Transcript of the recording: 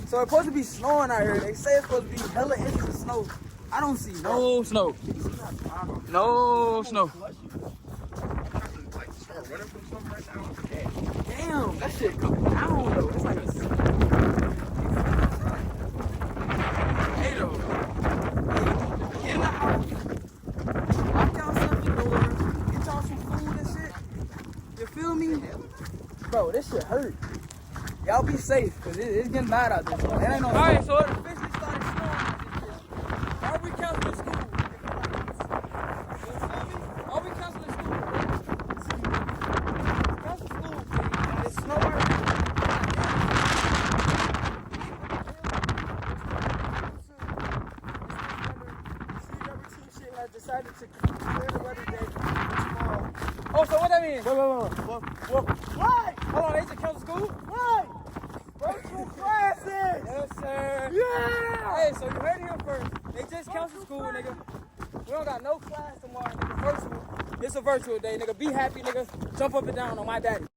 So it's supposed to be snowing out here. They say it's supposed to be hella inches of snow. I don't see no snow. No snow. Damn, that shit coming down though. It's like a... Hey though. Hey, in the house. Lock y'all stuff the door. Get y'all some food and shit. You feel me? Bro, this shit hurt. Y'all be safe, cause it's getting bad out there. So it ain't no... Alright, so it officially started snowing. Are we canceling school? Are we canceling school? Cancel school, please. It's snow right now. Shit has decided to clear the weather day tomorrow. Oh, so what that means? Wait. What? Hold on, they just cancel school? What? Virtual classes! Yes, sir. Yeah! Hey, so you heard it here first. They just canceled school, nigga. We don't got no class tomorrow, nigga. Virtual. It's a virtual day, nigga. Be happy, nigga. Jump up and down on my daddy.